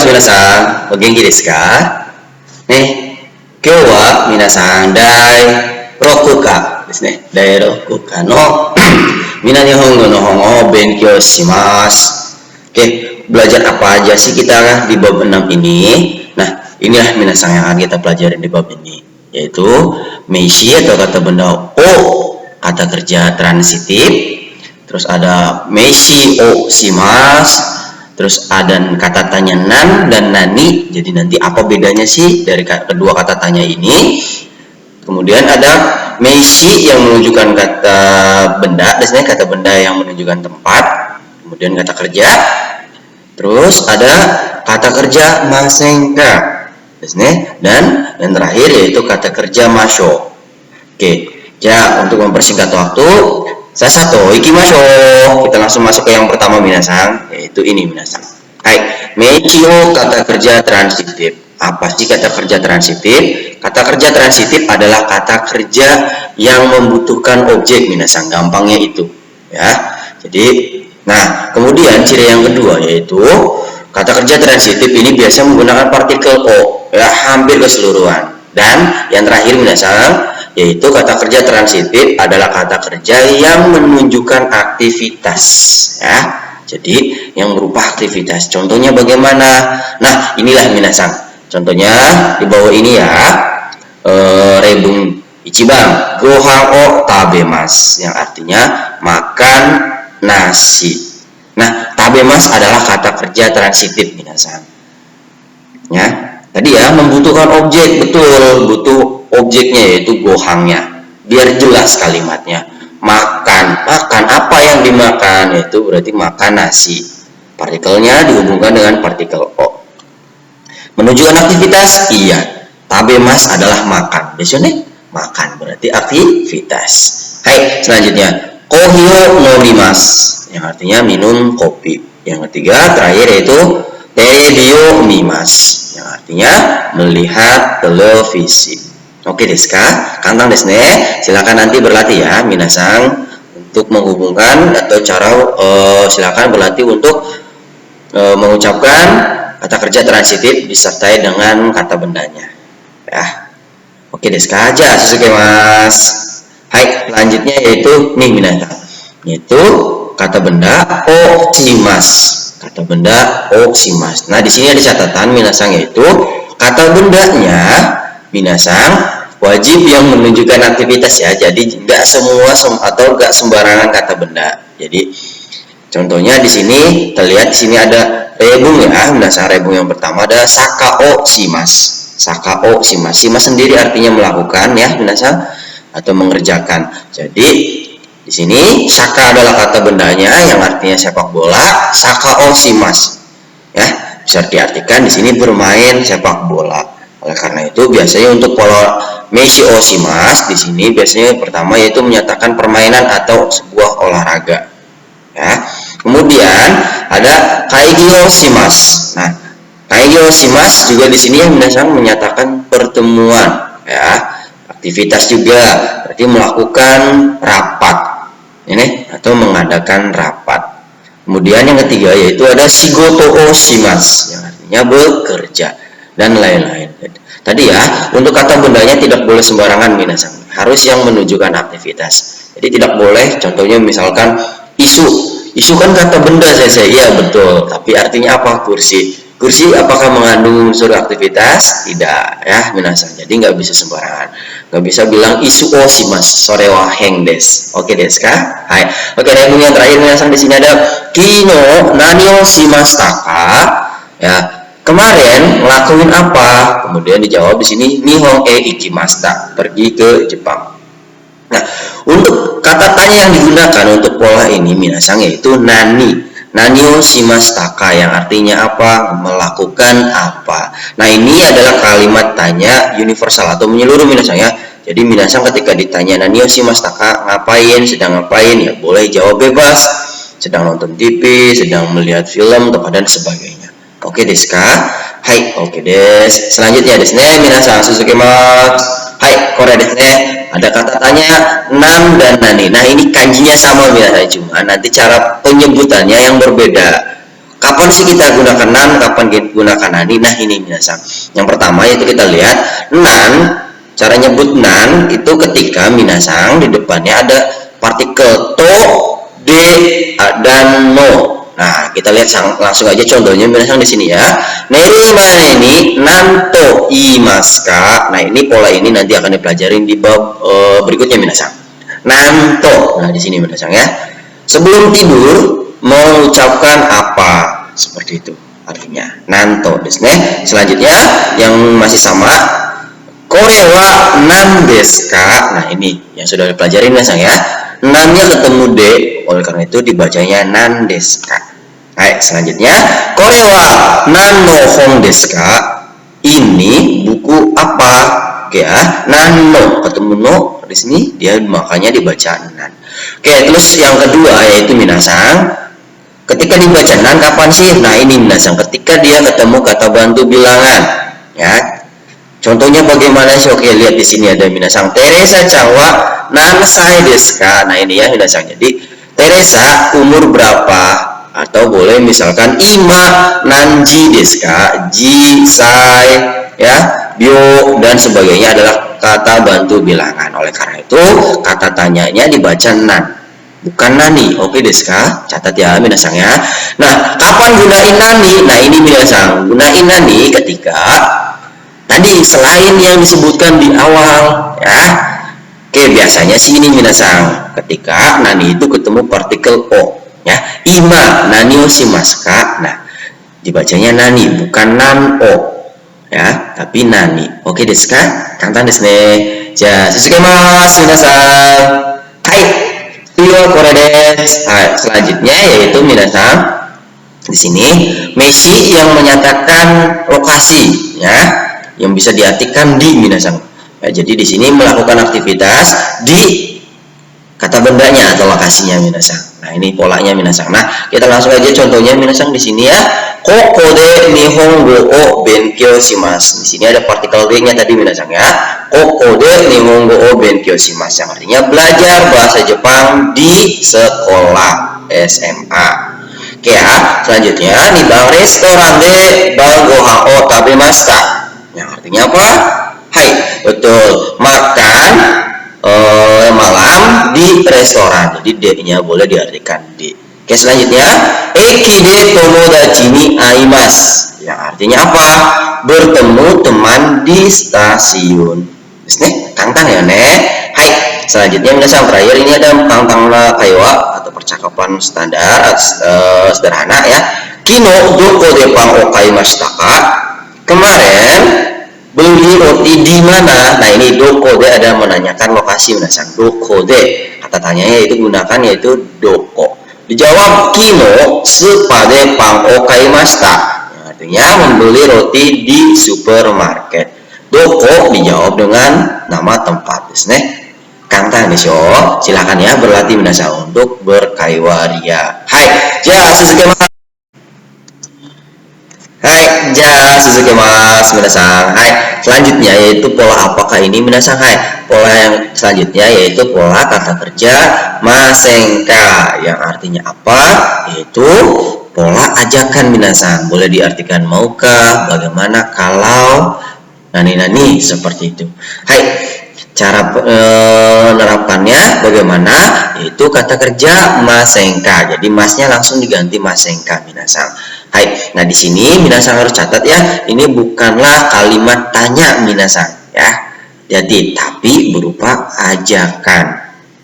minasan. O genki desu ka? Ne, kyou wa minasan dai rokuka desu ne. Dai rokuka no mina nihongo no hongo benkyou shimasu. Oke, belajar apa aja sih kita di bab 6 ini? Nah, inilah minasan yang akan kita pelajari di bab ini, yaitu meishi atau kata benda o, kata kerja transitif, terus ada meishi o shimasu, terus ada kata tanya nan dan nani. Jadi nanti apa bedanya sih dari kedua kata tanya ini? Kemudian ada meishi yang menunjukkan kata benda, biasanya kata benda yang menunjukkan tempat. Kemudian kata kerja. Terus ada kata kerja masenka, dan yang terakhir yaitu kata kerja masho. Oke, ya untuk mempersingkat waktu, sasato ikimasho. Kita langsung masuk ke yang pertama minasan, yaitu ini minasan. Hai, meishi o kata kerja transitif. Apa sih kata kerja transitif? Kata kerja transitif adalah kata kerja yang membutuhkan objek minasan. Gampangnya itu, ya. Jadi nah, kemudian ciri yang kedua yaitu kata kerja transitif ini biasa menggunakan partikel o, ya, hampir keseluruhan. Dan yang terakhir minasan, yaitu kata kerja transitif adalah kata kerja yang menunjukkan aktivitas, ya. Jadi yang berupa aktivitas. Contohnya bagaimana? Nah, inilah minasan. Contohnya di bawah ini ya, rebung ichiban gohan o tabemasu, yang artinya makan nasi. Nah, tabemas adalah kata kerja transitif minasan. Ya, tadi ya membutuhkan objek, betul, butuh objeknya yaitu gohangnya. Biar jelas kalimatnya. Makan apa yang dimakan, yaitu berarti makan nasi. Partikelnya dihubungkan dengan partikel o. Menunjukkan aktivitas, iya. Tabemas adalah makan. Biasanya makan berarti aktivitas. Hai, selanjutnya kohio nomimasu, yang artinya minum kopi. Yang ketiga terakhir yaitu terebi mimasu, yang artinya melihat televisi. Oke desu ka? Kantang desu ne. Silakan nanti berlatih ya minasan untuk menghubungkan atau cara silakan berlatih untuk mengucapkan kata kerja transitif disertai dengan kata bendanya. Ya. Oke desu ka? Ja susukemas. Hai, selanjutnya yaitu nih minasan, yaitu kata benda okshimasu. Kata benda okshimasu. Nah, di sini ada catatan minasan, yaitu kata bendanya minasan wajib yang menunjukkan aktivitas ya. Jadi nggak semua atau nggak sembarangan kata benda. Jadi contohnya di sini terlihat di sini ada rebung ya. Minasan rebung yang pertama ada saka okshimasu. Saka okshimasu. Shimasu sendiri artinya melakukan ya minasan, atau mengerjakan. Jadi di sini saka adalah kata bendanya yang artinya sepak bola. Saka oshimasu, ya, bisa diartikan di sini bermain sepak bola. Oleh karena itu biasanya untuk pola meishi oshimasu di sini biasanya pertama yaitu menyatakan permainan atau sebuah olahraga. Ya. Kemudian ada kaigi oshimasu. Nah, kaigi oshimasu juga di sini yang menyatakan pertemuan, ya. Aktivitas juga berarti melakukan rapat ini atau mengadakan rapat. Kemudian yang ketiga yaitu ada shigoto oshimasu, yang artinya bekerja dan lain-lain. Tadi ya, untuk kata bendanya tidak boleh sembarangan minasan, harus yang menunjukkan aktivitas. Jadi tidak boleh contohnya misalkan isu kan kata benda saya iya betul, tapi artinya apa? Kursi apakah mengandung unsur aktivitas? Tidak ya minasan. Jadi nggak bisa sembarangan. Nggak bisa bilang isu oshimasu sore wa heng desu. Oke desu ka? Hai. Oke, rebung yang terakhir minasan di sini ada kino nani o shimashita ka? Ya, kemarin ngelakuin apa? Kemudian dijawab di sini nihon e ikimashita, pergi ke Jepang. Nah, untuk kata tanya yang digunakan untuk pola ini minasan yaitu nani. Nani o shimashita ka, yang artinya apa? Melakukan apa. Nah, ini adalah kalimat tanya universal atau menyeluruh minasan ya. Jadi minasan ketika ditanya nani o shimashita ka, ngapain, sedang ngapain, ya boleh jawab bebas. Sedang nonton TV, sedang melihat film, dan sebagainya. Oke desu ka? Hai, oke desu. Selanjutnya desu ne, minasan suzukimasu. Hai, kore desu ne. Ada kata tanya nan dan nani. Nah, ini kanjinya sama minasan, cuma nanti cara penyebutannya yang berbeda. Kapan sih kita gunakan nan, kapan kita gunakan nani? Nah ini minasan. Yang pertama yaitu kita lihat nan, cara nyebut nan itu ketika minasan di depannya ada partikel to, de, dan no. Nah kita lihat langsung aja contohnya minasan di sini ya. Neri mana ini nanto imaska. Nah ini pola ini nanti akan dipelajarin di bab berikutnya minasan. Nanto. Nah di sini minasan ya. Sebelum tidur mengucapkan apa, seperti itu artinya nanto desu ne. Selanjutnya yang masih sama, kore wa nan desu ka. Nah ini yang sudah dipelajari minasan ya. Nannya ketemu de, oleh karena itu dibacanya nan desu ka. Baik, selanjutnya kore wa nan no hon desu ka. Ini buku apa? Oke ya, nan no ketemu no di sini dia makanya dibaca nan. Oke, terus yang kedua yaitu minasan, ketika dibaca nan kapan sih? Nah ini minasan ketika dia ketemu kata bantu bilangan ya. Contohnya bagaimana sih? Oke, lihat di sini ada minasan Teresa Cawa nan sai desu ka. Nah ini ya minasan. Jadi Teresa umur berapa? Atau boleh misalkan ima nanji desu ka, ji sai ya, bio dan sebagainya adalah kata bantu bilangan. Oleh karena itu kata tanyanya dibaca nan, bukan nani. Oke desu ka? Catat ya minasan ya. Nah, kapan gunain nani? Nah, ini minasan. Gunain nani ketika tadi selain yang disebutkan di awal ya. Oke, biasanya sih ini minasan. Ketika nani itu ketemu partikel o ya. Ima nani o shimasu ka. Nah, dibacanya nani bukan nan o ya, tapi nani. Oke desu ka? Kantan desu ne. Ja, susuke-masu minasan. Hai. Kore desu. Nah, selanjutnya yaitu minasan di sini meshi yang menyatakan lokasi ya, yang bisa diartikan di minasan. Ya, jadi di sini melakukan aktivitas di kata bendanya atau lokasinya minasan. Nah ini polanya minasan. Nah kita langsung aja contohnya minasan di sini ya. Koko de nihongo o benkyou shimasu. Di sini ada partikel d-nya tadi minasan ya. Koko de nihongo o benkyou shimasu, yang artinya belajar bahasa Jepang di sekolah SMA. Oke ya, selanjutnya nih bang restoran de bang gohan o tabemashita. Yang artinya apa? Hai, betul, makan malam di restoran. Jadi D-nya boleh diartikan D. Oke, selanjutnya eki de tomodachi ni aimasu. Yang artinya apa? Bertemu teman di stasiun. Nih, tantang ya, Nek. Hai, selanjutnya minasan terakhir ini ada tantang kaiwa atau percakapan standar sederhana ya. Kino doko de pang o kaimashita ka? Kemarin beli roti di mana? Nah ini doko de ada menanyakan lokasi minasan. Doko de kata tanyanya itu gunakan yaitu doko. Dijawab kino sepade pang o kaimashita. Artinya membeli roti di supermarket. Doko dijawab dengan nama tempat. Kantang desho. Silakan ya berlatih minasan untuk berkaiwaria. Hai, ja suzukimasu. Hai, ja suzukimasu minasan. Hai, selanjutnya yaitu pola apakah ini minasan? Hai, pola yang selanjutnya yaitu pola kata kerja masenka, yang artinya apa? Yaitu pola ajakan minasan. Boleh diartikan maukah, bagaimana, kalau, nani-nani, seperti itu. Hai, cara menerapkannya bagaimana? Yaitu kata kerja masenka. Jadi masnya langsung diganti masenka minasan. Hai, nah di sini minasan harus catat ya, ini bukanlah kalimat tanya minasan ya. Jadi tapi berupa ajakan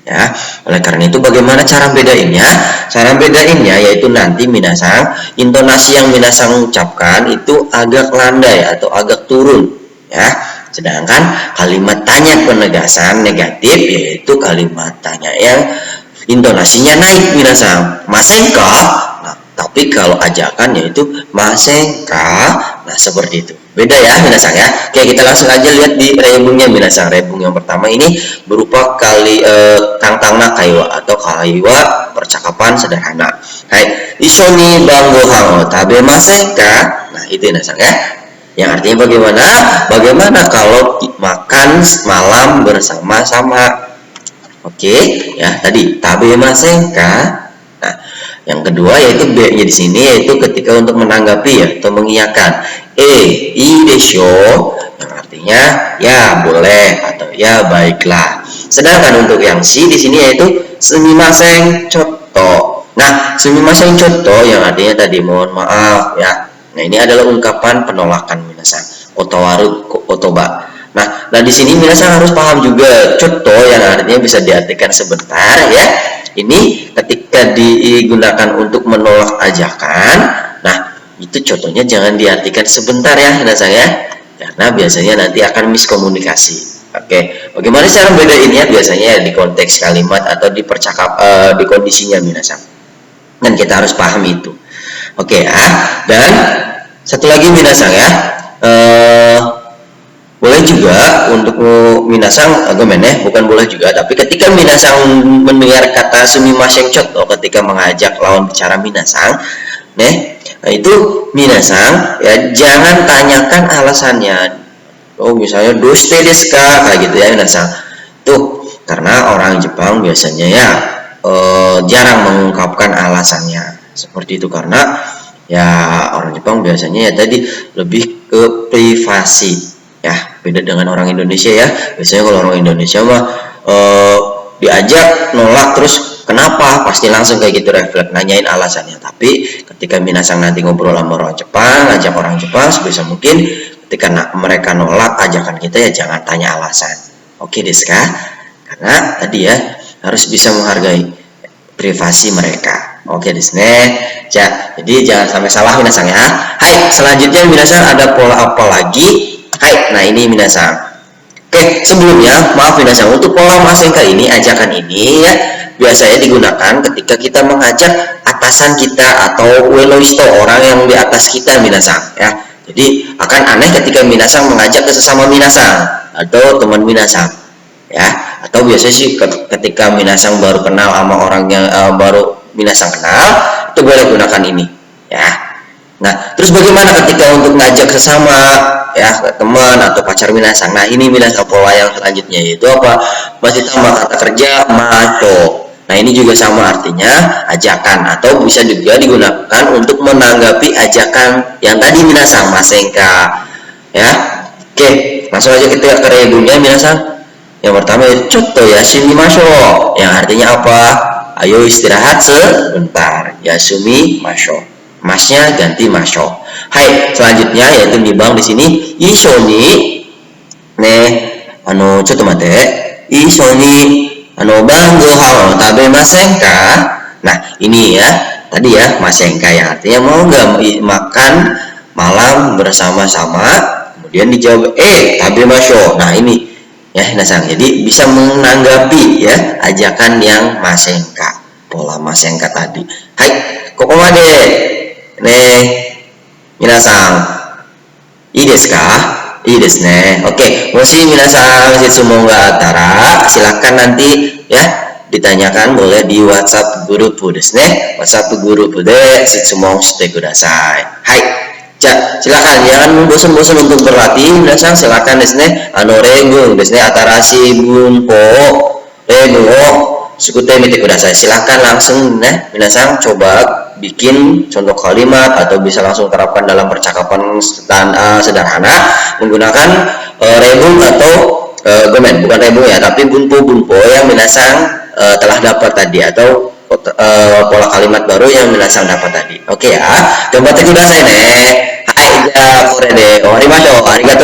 ya. Oleh karena itu bagaimana cara bedainnya? Cara bedainnya yaitu nanti minasan intonasi yang minasan ucapkan itu agak landai atau agak turun ya. Sedangkan kalimat tanya penegasan negatif yaitu kalimat tanya yang intonasinya naik minasan. Masenka? Tapi kalau ajakan yaitu masenka. Nah seperti itu. Beda ya minasan ya. Oke, kita langsung aja lihat di rebungnya minasan. Rebung yang pertama ini berupa tantangna kaiwa atau kaiwa percakapan sederhana. Hai, isoni bang gohan o tabemasen ka? Nah itu minasan ya. Yang artinya bagaimana? Bagaimana kalau makan malam bersama-sama? Oke, ya tadi tabemasen ka? Nah, Yang kedua yaitu B-nya di sini yaitu ketika untuk menanggapi ya atau mengiyakan. I desho yang artinya ya boleh atau ya baiklah. Sedangkan untuk yang C di sini yaitu sumimasen chotto. Nah, sumimasen chotto yang artinya tadi mohon maaf ya. Nah, ini adalah ungkapan penolakan minasan. Otowaru otoba. Nah, di sini minasan harus paham juga chotto yang artinya bisa diartikan sebentar ya. Ini ketika digunakan untuk menolak ajakan, nah itu contohnya jangan diartikan sebentar ya minasan ya, karena biasanya nanti akan miskomunikasi. Oke, bagaimana cara bedainnya? Biasanya di konteks kalimat atau di di kondisinya minasan. Dan kita harus paham itu. Oke ya, dan satu lagi minasan ya. Boleh juga untuk minasang bukan boleh juga, tapi ketika minasang mendengar kata sumimasen chotto ketika mengajak lawan bicara minasang, itu minasang ya jangan tanyakan alasannya. Misalnya doshite desu ka kayak gitu ya minasang. Tuh, karena orang Jepang biasanya ya jarang mengungkapkan alasannya. Seperti itu karena ya orang Jepang biasanya ya tadi lebih ke privasi. Ya, beda dengan orang Indonesia ya. Biasanya kalau orang Indonesia mah diajak nolak terus kenapa? Pasti langsung kayak gitu refleks nanyain alasannya. Tapi ketika minasang nanti ngobrol sama orang Jepang, ajak orang Jepang sebisa mungkin ketika mereka nolak ajakan kita ya jangan tanya alasan. Oke, desu ka? Karena tadi ya harus bisa menghargai privasi mereka. Oke, desu ne. Jadi jangan sampai salah minasang ya. Hai, selanjutnya minasang ada pola apa lagi? Hai, nah ini minasang. Oke, sebelumnya maaf minasang, untuk pola masenka ini, ajakan ini ya biasanya digunakan ketika kita mengajak atasan kita atau uenoisto, orang yang di atas kita minasang ya. Jadi akan aneh ketika minasang mengajak ke sesama minasang atau teman minasang ya. Atau biasanya sih ketika minasang baru kenal sama orang yang baru minasang kenal, itu boleh gunakan ini ya. Nah, terus bagaimana ketika untuk ngajak sesama ya teman atau pacar minasang? Nah, ini minasang pola yang selanjutnya yaitu apa? Masih tambah kata kerja macho. Nah, ini juga sama artinya ajakan atau bisa juga digunakan untuk menanggapi ajakan yang tadi minasang masenka ya. Oke, langsung aja kita ke rebunya minasang. Yang pertama itu chotto yasumimasho yang artinya apa? Ayo istirahat sebentar. Yasumimasho. Masnya ganti masho. Hai, selanjutnya yaitu nibang di sini ishoni chotto mate. Ishoni bangohan tabemasen ka? Nah, ini ya. Tadi ya, masenka ya artinya mau enggak makan malam bersama-sama? Kemudian dijawab tabemasho. Nah, ini ya minasang. Jadi bisa menanggapi ya ajakan yang masenka. Pola masenka tadi. Hai, kokomade. Minasang, ii desu ka? Ii desu ne. Oke, moshi minasang shitsumoun ga atara, silakan nanti ya ditanyakan boleh di WhatsApp grup desu ne. WhatsApp grup de shitsumoun shite kudasai. Hai. Silakan jangan bosan-bosan untuk berlatih. Minasang silakan desu ne. Rengung desu ne atarashi bunpo rengung o sukute mite kudasai. Silakan langsung minasang coba bikin contoh kalimat atau bisa langsung terapkan dalam percakapan sederhana menggunakan rebung atau bukan rebung ya, tapi bunpo yang minasang telah dapat tadi atau pola kalimat baru yang minasang dapat tadi. Oke ya, gambar kudasai ne. Hai, ja kore de owarimashou. Arigatou